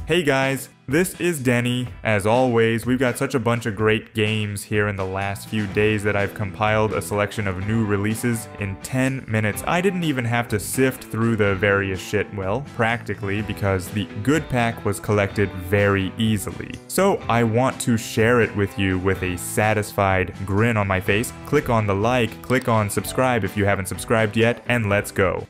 Hey guys, this is Deni. As always, we've got such a bunch of great games here in the last few days that I've compiled a selection of new releases in 10 minutes. I didn't even have to sift through the various shit, well, practically, because the good pack was collected very easily. So I want to share it with you with a satisfied grin on my face. Click on the like, click on subscribe if you haven't subscribed yet, and let's go.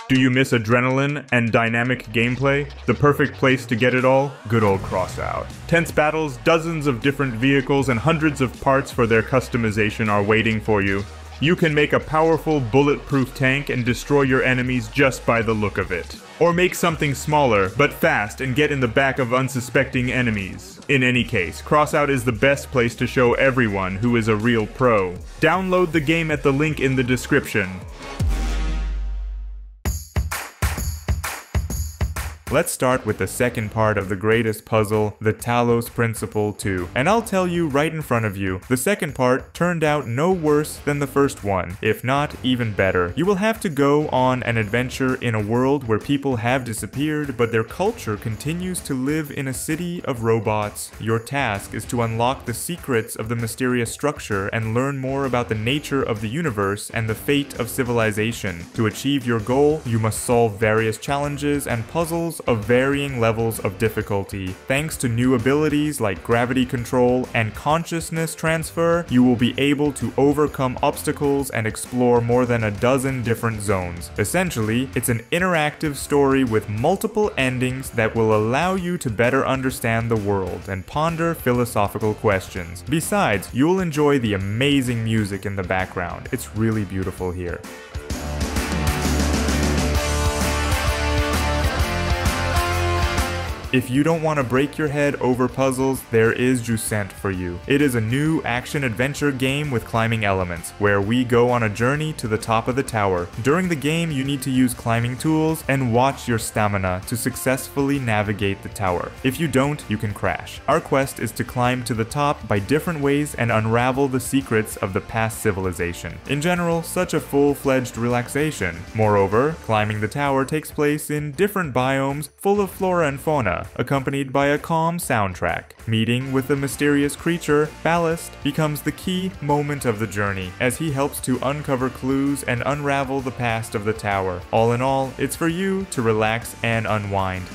Do you miss adrenaline and dynamic gameplay? The perfect place to get it all? Good old Crossout. Tense battles, dozens of different vehicles, and hundreds of parts for their customization are waiting for you. You can make a powerful, bulletproof tank and destroy your enemies just by the look of it. Or make something smaller, but fast, and get in the back of unsuspecting enemies. In any case, Crossout is the best place to show everyone who is a real pro. Download the game at the link in the description. Let's start with the second part of the greatest puzzle, the Talos Principle 2. And I'll tell you right in front of you, the second part turned out no worse than the first one, if not even better. You will have to go on an adventure in a world where people have disappeared, but their culture continues to live in a city of robots. Your task is to unlock the secrets of the mysterious structure and learn more about the nature of the universe and the fate of civilization. To achieve your goal, you must solve various challenges and puzzles of varying levels of difficulty. Thanks to new abilities like gravity control and consciousness transfer, you will be able to overcome obstacles and explore more than a dozen different zones. Essentially, it's an interactive story with multiple endings that will allow you to better understand the world and ponder philosophical questions. Besides, you'll enjoy the amazing music in the background. It's really beautiful here. If you don't want to break your head over puzzles, there is Jusant for you. It is a new action-adventure game with climbing elements, where we go on a journey to the top of the tower. During the game, you need to use climbing tools and watch your stamina to successfully navigate the tower. If you don't, you can crash. Our quest is to climb to the top by different ways and unravel the secrets of the past civilization. In general, such a full-fledged relaxation. Moreover, climbing the tower takes place in different biomes full of flora and fauna, accompanied by a calm soundtrack. Meeting with the mysterious creature, Ballast, becomes the key moment of the journey, as he helps to uncover clues and unravel the past of the tower. All in all, it's for you to relax and unwind.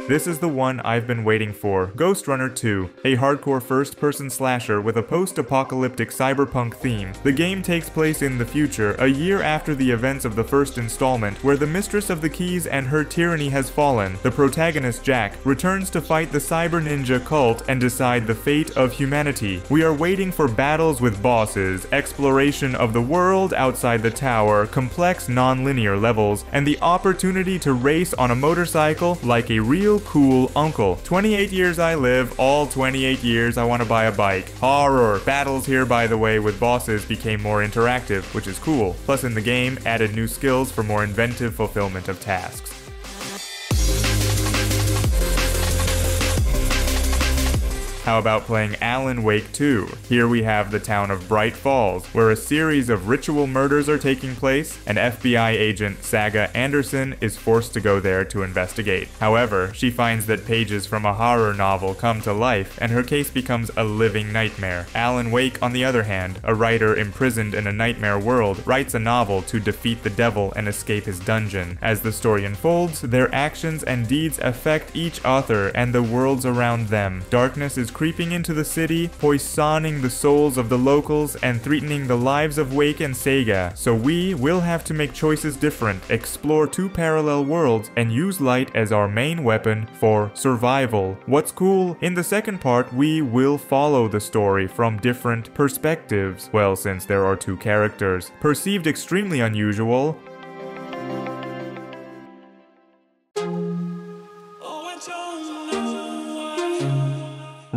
This is the one I've been waiting for, Ghostrunner 2, a hardcore first-person slasher with a post-apocalyptic cyberpunk theme. The game takes place in the future, a year after the events of the first installment, where the mistress of the keys and her tyranny has fallen. The protagonist, Jack, returns to fight the cyber ninja cult and decide the fate of humanity. We are waiting for battles with bosses, exploration of the world outside the tower, complex non-linear levels, and the opportunity to race on a motorcycle like a real cool uncle. 28 years I live, all 28 years I want to buy a bike. Horror. Battles here, by the way, with bosses became more interactive, which is cool. Plus in the game, added new skills for more inventive fulfillment of tasks. How about playing Alan Wake 2? Here we have the town of Bright Falls, where a series of ritual murders are taking place, and FBI agent Saga Anderson is forced to go there to investigate. However, she finds that pages from a horror novel come to life, and her case becomes a living nightmare. Alan Wake, on the other hand, a writer imprisoned in a nightmare world, writes a novel to defeat the devil and escape his dungeon. As the story unfolds, their actions and deeds affect each author and the worlds around them. Darkness is creeping into the city, poisoning the souls of the locals and threatening the lives of Wake and Saga, so we will have to make choices different, explore two parallel worlds, and use light as our main weapon for survival. What's cool? In the second part, we will follow the story from different perspectives. Well, since there are two characters. Perceived extremely unusual,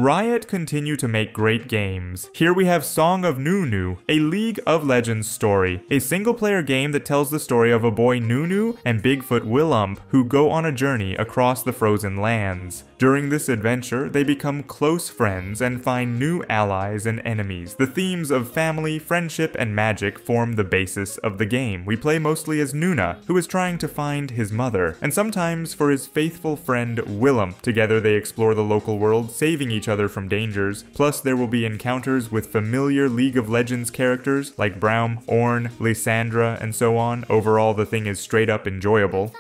Riot continue to make great games. Here we have Song of Nunu, a League of Legends story, a single-player game that tells the story of a boy Nunu and Bigfoot Willump who go on a journey across the frozen lands. During this adventure, they become close friends and find new allies and enemies. The themes of family, friendship, and magic form the basis of the game. We play mostly as Nunu, who is trying to find his mother, and sometimes for his faithful friend Willem. Together they explore the local world, saving each other from dangers. Plus there will be encounters with familiar League of Legends characters like Braum, Ornn, Lysandra, and so on. Overall, the thing is straight up enjoyable.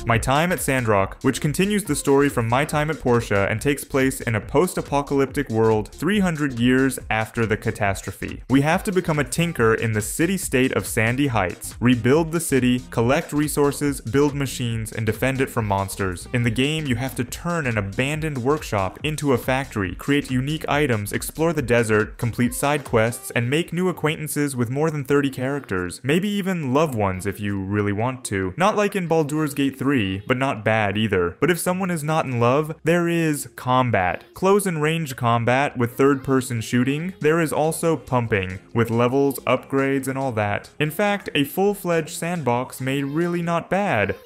My Time at Sandrock, which continues the story from My Time at Portia and takes place in a post-apocalyptic world 300 years after the catastrophe. We have to become a tinker in the city-state of Sandy Heights, rebuild the city, collect resources, build machines, and defend it from monsters. In the game, you have to turn an abandoned workshop into a factory, create unique items, explore the desert, complete side quests, and make new acquaintances with more than 30 characters. Maybe even loved ones if you really want to. Not like in Baldur's Gate 3, but not bad either. But if someone is not in love, there is combat. Close and range combat with third-person shooting. There is also pumping, with levels, upgrades, and all that. In fact, a full-fledged sandbox made really not bad.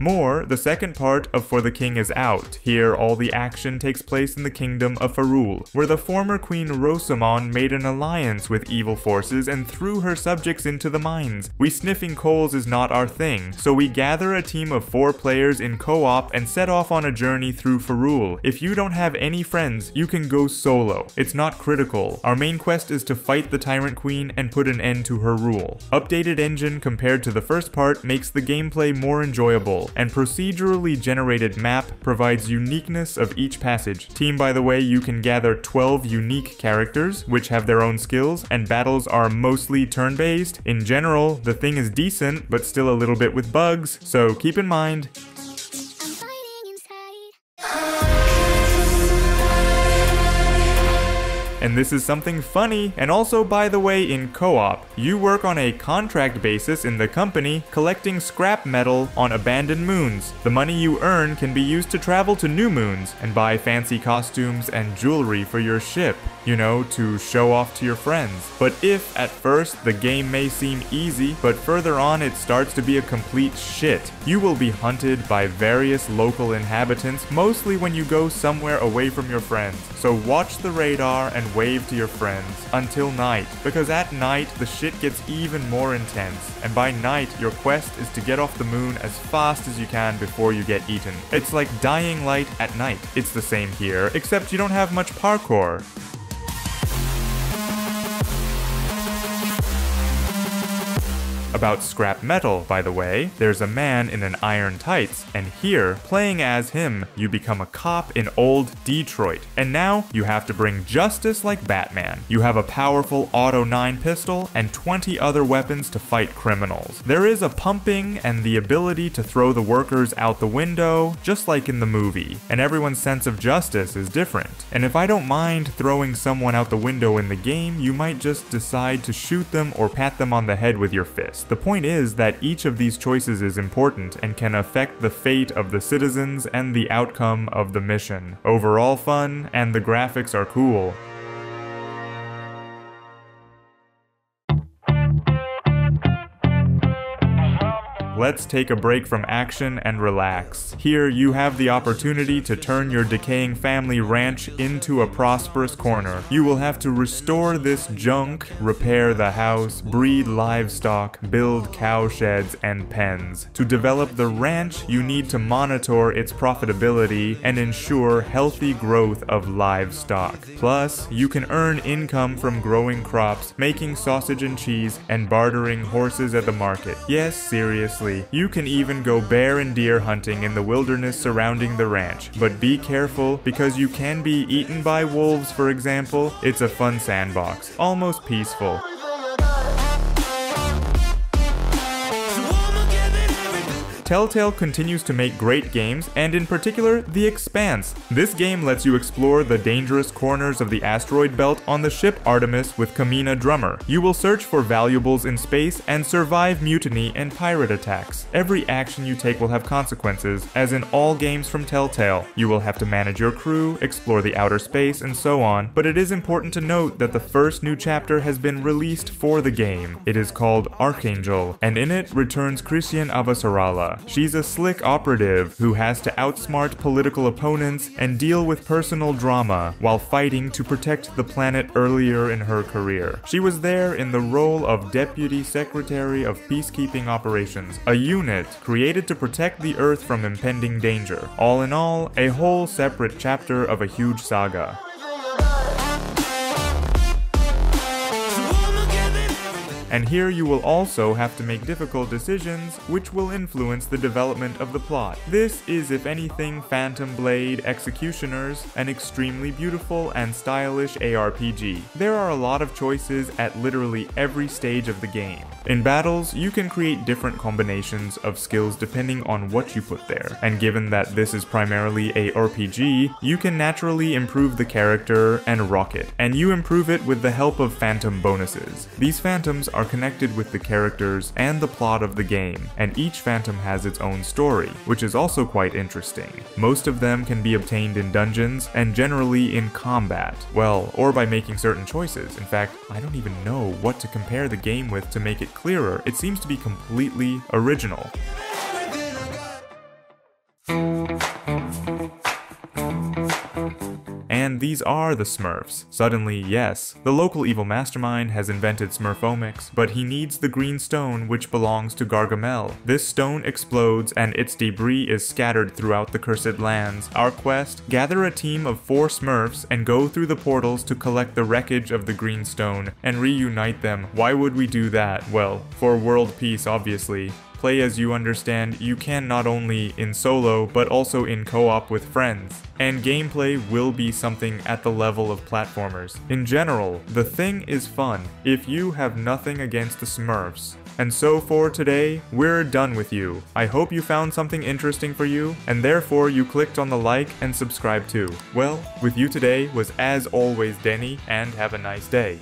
More, the second part of For the King is out. Here, all the action takes place in the kingdom of Farul, where the former Queen Rosamond made an alliance with evil forces and threw her subjects into the mines. We sniffing coals is not our thing, so we gather a team of 4 players in co-op and set off on a journey through Farul. If you don't have any friends, you can go solo. It's not critical. Our main quest is to fight the Tyrant Queen and put an end to her rule. Updated engine compared to the first part makes the gameplay more enjoyable, and procedurally generated map provides uniqueness of each passage. Team, by the way, you can gather 12 unique characters, which have their own skills, and battles are mostly turn-based. In general, the thing is decent, but still a little bit with bugs, so keep in mind. And this is something funny, and also by the way in co-op. You work on a contract basis in the company, collecting scrap metal on abandoned moons. The money you earn can be used to travel to new moons, and buy fancy costumes and jewelry for your ship. You know, to show off to your friends. But if, at first, the game may seem easy, but further on it starts to be a complete shit. You will be hunted by various local inhabitants, mostly when you go somewhere away from your friends. So watch the radar and wave to your friends until night, because at night the shit gets even more intense, and by night your quest is to get off the moon as fast as you can before you get eaten. It's like Dying Light at night. It's the same here, except you don't have much parkour. About scrap metal, by the way, there's a man in an iron tights, and here, playing as him, you become a cop in old Detroit. And now, you have to bring justice like Batman. You have a powerful Auto 9 pistol, and 20 other weapons to fight criminals. There is a pumping and the ability to throw the workers out the window, just like in the movie. And everyone's sense of justice is different. And if I don't mind throwing someone out the window in the game, you might just decide to shoot them or pat them on the head with your fist. The point is that each of these choices is important and can affect the fate of the citizens and the outcome of the mission. Overall fun, and the graphics are cool. Let's take a break from action and relax. Here you have the opportunity to turn your decaying family ranch into a prosperous corner. You will have to restore this junk, repair the house, breed livestock, build cow sheds and pens. To develop the ranch, you need to monitor its profitability and ensure healthy growth of livestock. Plus, you can earn income from growing crops, making sausage and cheese, and bartering horses at the market. Yes, seriously. You can even go bear and deer hunting in the wilderness surrounding the ranch, but be careful because you can be eaten by wolves, for example. It's a fun sandbox, almost peaceful. Telltale continues to make great games, and in particular, The Expanse. This game lets you explore the dangerous corners of the asteroid belt on the ship Artemis with Kamina Drummer. You will search for valuables in space and survive mutiny and pirate attacks. Every action you take will have consequences, as in all games from Telltale. You will have to manage your crew, explore the outer space, and so on, but it is important to note that the first new chapter has been released for the game. It is called Archangel, and in it returns Christian Avasarala. She's a slick operative who has to outsmart political opponents and deal with personal drama while fighting to protect the planet earlier in her career. She was there in the role of Deputy Secretary of Peacekeeping Operations, a unit created to protect the Earth from impending danger. All in all, a whole separate chapter of a huge saga. And here you will also have to make difficult decisions which will influence the development of the plot. This is, if anything, Phantom Blade Executioners, an extremely beautiful and stylish ARPG. There are a lot of choices at literally every stage of the game. In battles, you can create different combinations of skills depending on what you put there, and given that this is primarily a RPG, you can naturally improve the character and rock it, and you improve it with the help of phantom bonuses. These phantoms are connected with the characters and the plot of the game, and each phantom has its own story, which is also quite interesting. Most of them can be obtained in dungeons, and generally in combat. Well, or by making certain choices. In fact, I don't even know what to compare the game with to make it clearer. It seems to be completely original. And these are the Smurfs. Suddenly, yes, the local evil mastermind has invented Smurfomics, but he needs the green stone which belongs to Gargamel. This stone explodes and its debris is scattered throughout the cursed lands. Our quest: gather a team of 4 Smurfs and go through the portals to collect the wreckage of the green stone and reunite them. Why would we do that? Well, for world peace, obviously. Play as you understand you can not only in solo, but also in co-op with friends. And gameplay will be something at the level of platformers. In general, the thing is fun, if you have nothing against the Smurfs. And so for today, we're done with you. I hope you found something interesting for you, and therefore you clicked on the like and subscribe too. Well, with you today was as always Deni, and have a nice day.